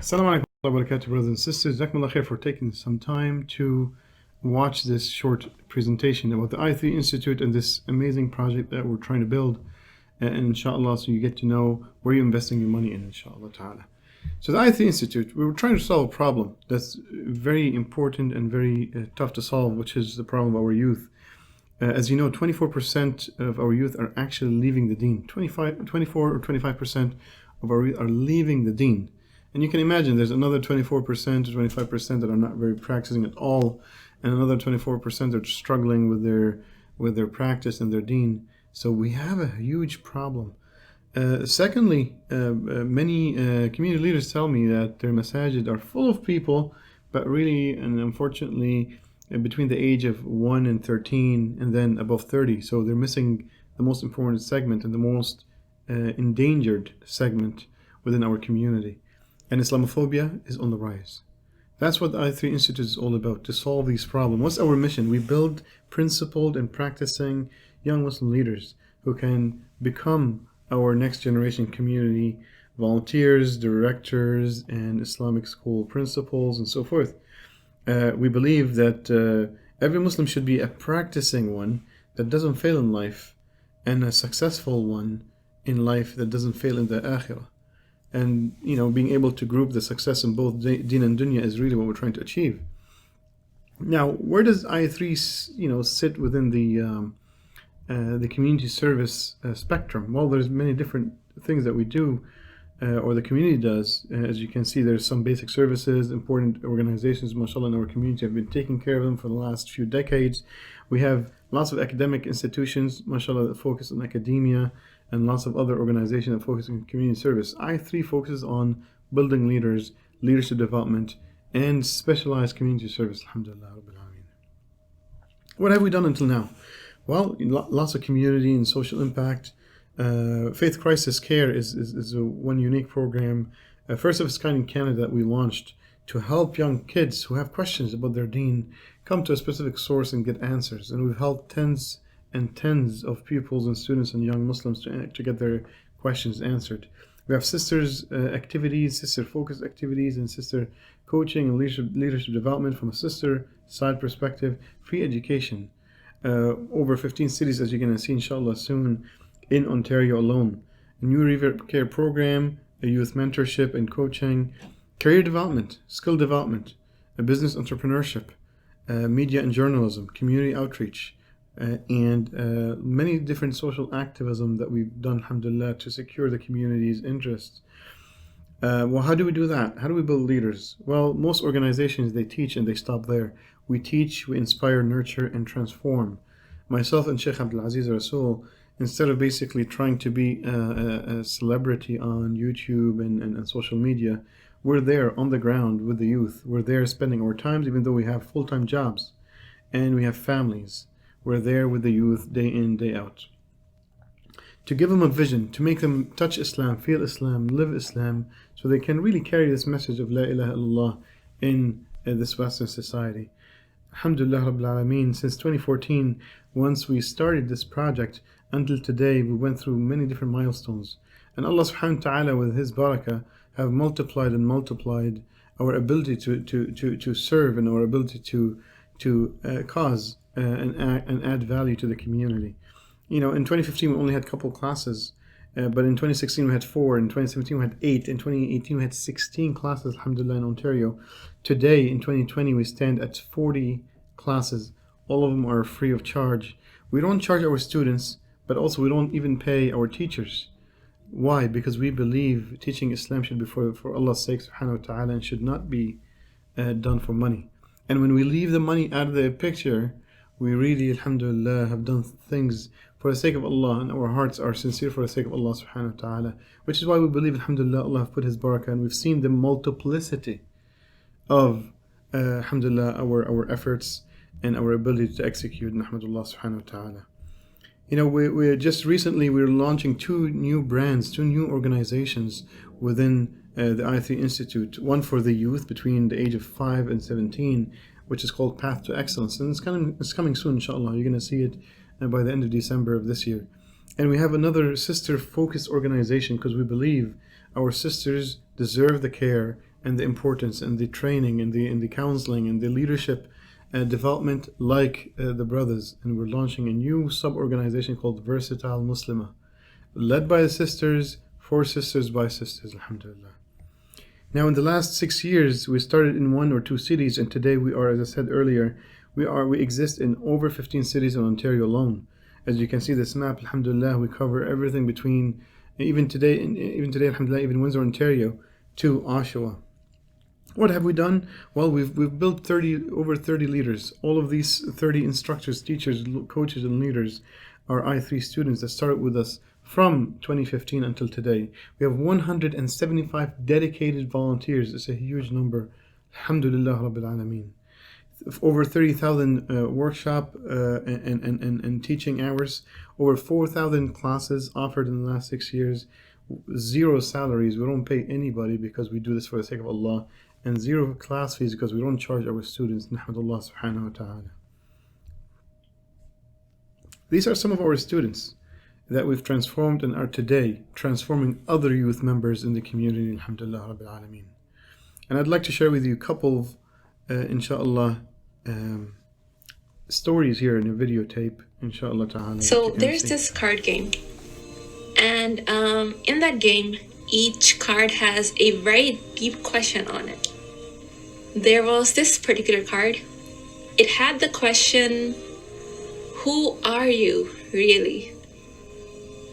Assalamu alaikum wa rahmatullahi wa barakatuh, brothers and sisters. Jazakumullah khair for taking some time to watch this short presentation about the I3 Institute and this amazing project that we're trying to build. And inshallah, so you get to know where you're investing your money in, inshallah ta'ala. So the I3 Institute, we were trying to solve a problem that's very important and very tough to solve, which is the problem of our youth. As you know, 24% of our youth are actually leaving the deen. 24 or 25% of our youth are leaving the deen. And you can imagine there's another 24% to 25% that are not very practicing at all, and another 24% are struggling with their practice and their deen. So we have a huge problem. Secondly, many community leaders tell me that their masajid are full of people, but really and unfortunately between the age of 1 and 13 and then above 30. So they're missing the most important segment and the most endangered segment within our community. And Islamophobia is on the rise. That's what the I3 Institute is all about, to solve these problems. What's our mission? We build principled and practicing young Muslim leaders who can become our next generation community volunteers, directors, and Islamic school principals, and so forth. We believe that every Muslim should be a practicing one that doesn't fail in life, and a successful one in life that doesn't fail in the akhirah. And being able to group the success in both deen and dunya is really what we're trying to achieve. Now, where does I3 sit within the community service spectrum? Well, there's many different things that we do, or the community does. As you can see, there's some basic services. Important organizations, mashallah, in our community have been taking care of them for the last few decades. We have lots of academic institutions, mashallah, that focus on academia, and lots of other organizations that focus on community service. I3 focuses on building leaders, leadership development, and specialized community service. Alhamdulillah Rabbil Alameen. What have we done until now? Well, lots of community and social impact. Faith Crisis Care is a one unique program, first of its kind in Canada, that we launched to help young kids who have questions about their deen come to a specific source and get answers. And we've helped tens and tens of pupils and students and young Muslims to get their questions answered. We have sisters activities, sister focused activities, and sister coaching and leadership development from a sister side perspective. Free education, over 15 cities, as you're going to see inshallah soon, in Ontario alone. A new River Care program, a youth mentorship and coaching, career development, skill development, a business entrepreneurship, media and journalism, community outreach, and many different social activism that we've done, alhamdulillah, to secure the community's interests. Well, how do we do that? How do we build leaders? Well, most organizations, they teach and they stop there. We teach, we inspire, nurture, and transform. Myself and Sheikh Abdul Aziz Rasul, instead of basically trying to be a celebrity on YouTube and social media, we're there on the ground with the youth. We're there spending our times, even though we have full-time jobs and we have families. We're there with the youth day in, day out. To give them a vision, to make them touch Islam, feel Islam, live Islam, so they can really carry this message of La ilaha illallah in this Western society. Alhamdulillah Rabbil Alameen, since 2014, once we started this project, until today, we went through many different milestones. And Allah subhanahu wa ta'ala, with His barakah, have multiplied and multiplied our ability to serve and our ability to cause and add value to the community. In 2015 we only had a couple classes, but in 2016 we had 4, in 2017 we had 8, in 2018 we had 16 classes, alhamdulillah, in Ontario. Today, in 2020, we stand at 40 classes. All of them are free of charge. We don't charge our students, but also we don't even pay our teachers. Why? Because we believe teaching Islam should be for Allah's sake subhanahu wa ta'ala, and should not be done for money. And when we leave the money out of the picture, we really, alhamdulillah, have done things for the sake of Allah, and our hearts are sincere for the sake of Allah subhanahu wa ta'ala, which is why we believe, alhamdulillah, Allah have put His barakah, and we've seen the multiplicity of, alhamdulillah, our efforts and our ability to execute, nahmadullah subhanahu wa ta'ala. We just recently, we're launching 2 new brands, 2 new organizations within the I3 Institute. One for the youth between the age of 5 and 17, which is called Path to Excellence. And it's coming soon, inshallah. You're going to see it by the end of December of this year. And we have another sister-focused organization, because we believe our sisters deserve the care and the importance and the training and the counseling and the leadership development like the brothers. And we're launching a new sub-organization called Versatile Muslima, led by the sisters, for sisters, by sisters, alhamdulillah. Now, in the last 6 years, we started in 1 or 2 cities, and today we are, as I said earlier, we exist in over 15 cities in Ontario alone. As you can see this map, alhamdulillah, we cover everything between, even today, alhamdulillah, even Windsor, Ontario, to Oshawa. What have we done? Well, we've built over 30 leaders. All of these 30 instructors, teachers, coaches, and leaders are I3 students that started with us from 2015 until today. We have 175 dedicated volunteers. It's a huge number. Alhamdulillah Rabbil Alameen. Over 30,000 workshop and teaching hours. Over 4,000 classes offered in the last 6 years. 0 salaries. We don't pay anybody because we do this for the sake of Allah. And 0 class fees because we don't charge our students. Nahmadullah subhanahu wa ta'ala. These are some of our students that we've transformed and are today transforming other youth members in the community, alhamdulillah Rabbil Alameen. And I'd like to share with you a couple of, inshallah, stories here in a videotape, inshallah ta'ala. So there's this card game. And in that game, each card has a very deep question on it. There was this particular card. It had the question, who are you really?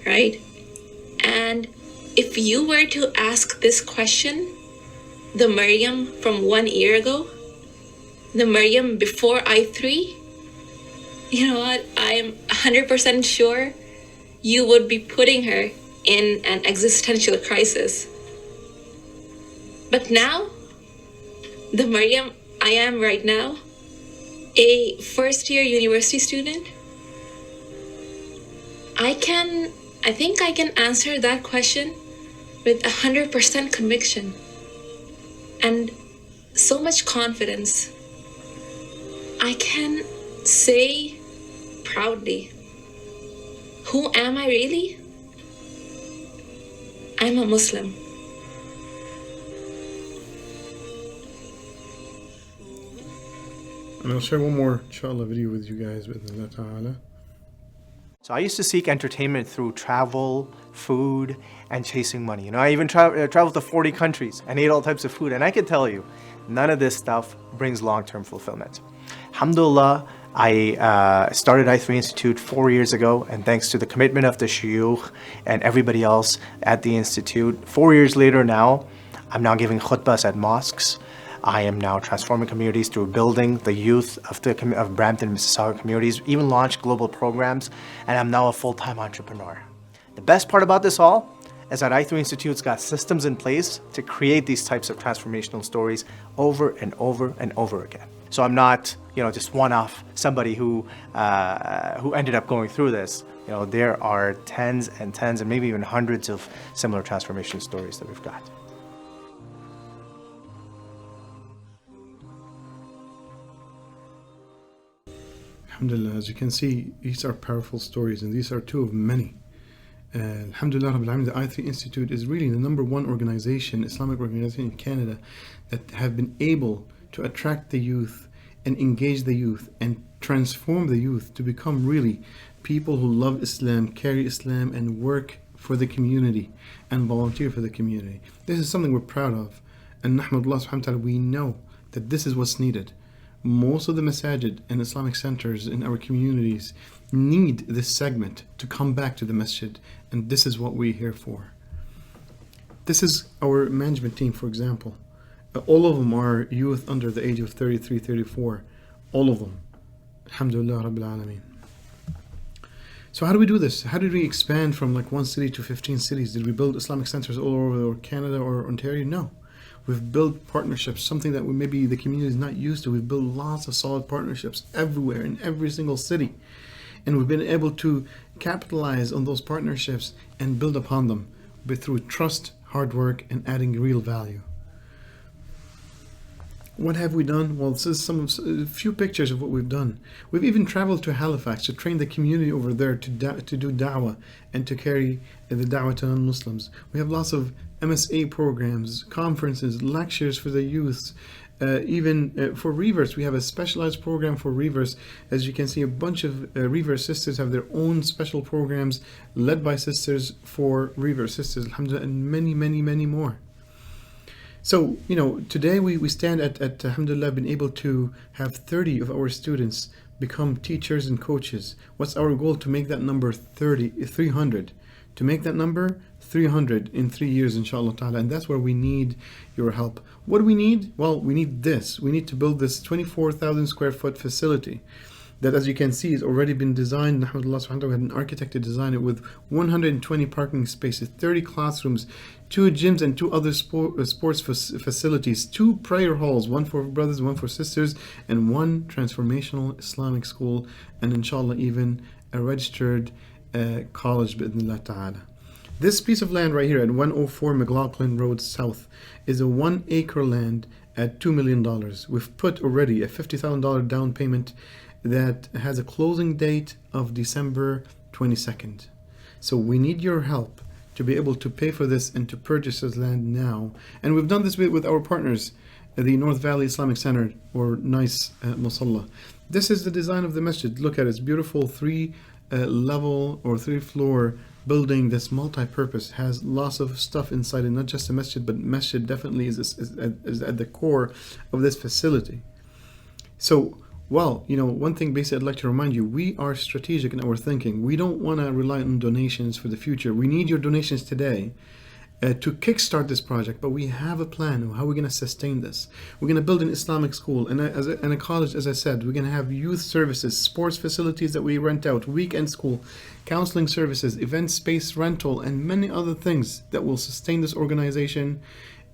Right? And if you were to ask this question, the Maryam from 1 year ago, the Maryam before I3, you know what? I am 100% sure you would be putting her in an existential crisis. But now, the Maryam I am right now, a first-year university student, I think I can answer that question with 100% conviction and so much confidence. I can say proudly, who am I really? I'm a Muslim. And I'll share one more, inshallah, video with you guys, bi'idhnillah ta'ala. So I used to seek entertainment through travel, food, and chasing money. You know, I even traveled to 40 countries and ate all types of food. And I can tell you, none of this stuff brings long-term fulfillment. Alhamdulillah, I started I3 Institute 4 years ago, and thanks to the commitment of the shuyukh and everybody else at the Institute, 4 years later now, I'm now giving khutbahs at mosques. I am now transforming communities through building the youth of Brampton and Mississauga communities, even launched global programs, and I'm now a full-time entrepreneur. The best part about this all is that I3 Institute's got systems in place to create these types of transformational stories over and over and over again. So I'm not, just one-off somebody who ended up going through this. There are tens and maybe even hundreds of similar transformation stories that we've got. Alhamdulillah, as you can see, these are powerful stories, and these are 2 of many. Alhamdulillah, the I3 Institute is really the #1 organization, Islamic organization in Canada, that have been able to attract the youth and engage the youth and transform the youth to become really people who love Islam, carry Islam, and work for the community and volunteer for the community. This is something we're proud of. And Nahmadullah subhanahu wa ta'ala, we know that this is what's needed. Most of the masajid and Islamic centers in our communities need this segment to come back to the masjid, and this is what we're here for. This is our management team, for example. All of them are youth under the age of 33, 34. All of them. Alhamdulillah Rabbil Alameen. So how do we do this? How did we expand from 1 city to 15 cities? Did we build Islamic centers all over Canada or Ontario? No. We've built partnerships, something that maybe the community is not used to. We've built lots of solid partnerships everywhere in every single city. And we've been able to capitalize on those partnerships and build upon them, but through trust, hard work, and adding real value. What have we done? Well, this is a few pictures of what we've done. We've even traveled to Halifax to train the community over there to do da'wah and to carry the da'wah to non-Muslims. We have lots of MSA programs, conferences, lectures for the youths. Even for reverse, we have a specialized program for reverse. As you can see, a bunch of reverse sisters have their own special programs led by sisters for reverse sisters, alhamdulillah, and many, many, many more. So, today we stand at alhamdulillah, been able to have 30 of our students become teachers and coaches. What's our goal? To make that number 300. To make that number 300 in 3 years, inshallah ta'ala. And that's where we need your help. What do we need? Well, we need this. We need to build this 24,000 square foot facility that, as you can see, has already been designed. Alhamdulillah subhanahu wa ta'ala, we had an architect to design it with 120 parking spaces, 30 classrooms, 2 gyms and 2 other sports facilities, 2 prayer halls, 1 for brothers, 1 for sisters, and 1 transformational Islamic school, and inshallah even a registered college bi'idhnillah ta'ala. This piece of land right here at 104 McLaughlin Road South is a 1 acre land at $2 million. We've put already a $50,000 down payment that has a closing date of December 22nd. So we need your help to be able to pay for this and to purchase this land now. And we've done this with our partners, the North Valley Islamic Center, or NICE Musalla. This is the design of the masjid. Look at it, it's beautiful 3-level or 3-floor building that's multi-purpose, has lots of stuff inside it, not just a masjid, but masjid definitely is at the core of this facility. So, well, one thing basically I'd like to remind you, we are strategic in our thinking. We don't want to rely on donations for the future. We need your donations today to kickstart this project, but we have a plan of how we're going to sustain this. We're going to build an Islamic school and a college, as I said. We're going to have youth services, sports facilities that we rent out, weekend school, counseling services, event space rental, and many other things that will sustain this organization,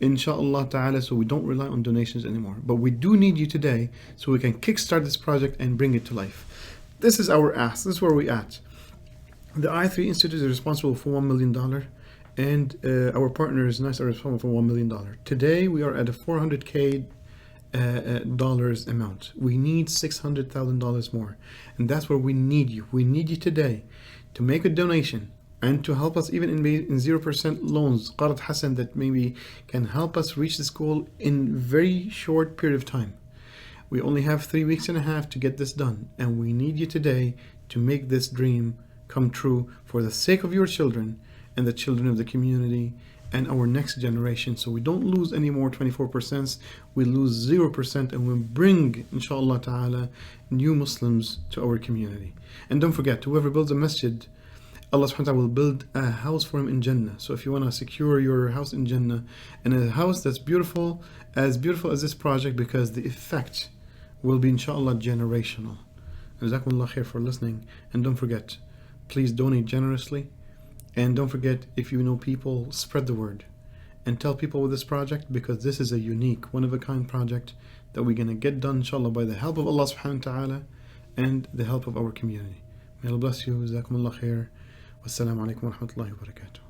inshallah ta'ala, so we don't rely on donations anymore. But we do need you today so we can kickstart this project and bring it to life. This is our ask. This is where we're at. The I3 Institute is responsible for $1 million. And our partners, NICE, are responsible for $1 million. Today, we are at a $400K dollars amount. We need $600,000 more. And that's where we need you. We need you today to make a donation and to help us even in 0% loans, Qard Hasan, that maybe can help us reach this goal in very short period of time. We only have 3 weeks and a half to get this done. And we need you today to make this dream come true for the sake of your children and the children of the community and our next generation, so we don't lose any more 24%, we lose 0%, and we bring, inshallah ta'ala, new Muslims to our community. And don't forget, whoever builds a masjid, Allah subhanahu wa ta'ala will build a house for him in Jannah. So if you want to secure your house in Jannah, and a house that's beautiful as this project, because the effect will be, inshallah, generational. Jazakumullah khair for listening, and don't forget, please donate generously. And don't forget, if you know people, spread the word and tell people with this project, because this is a unique, one-of-a-kind project that we're going to get done, inshallah, by the help of Allah subhanahu wa ta'ala and the help of our community. May Allah bless you. Jazakumullah khair. Wassalamu alaikum wa rahmatullahi wa barakatuh.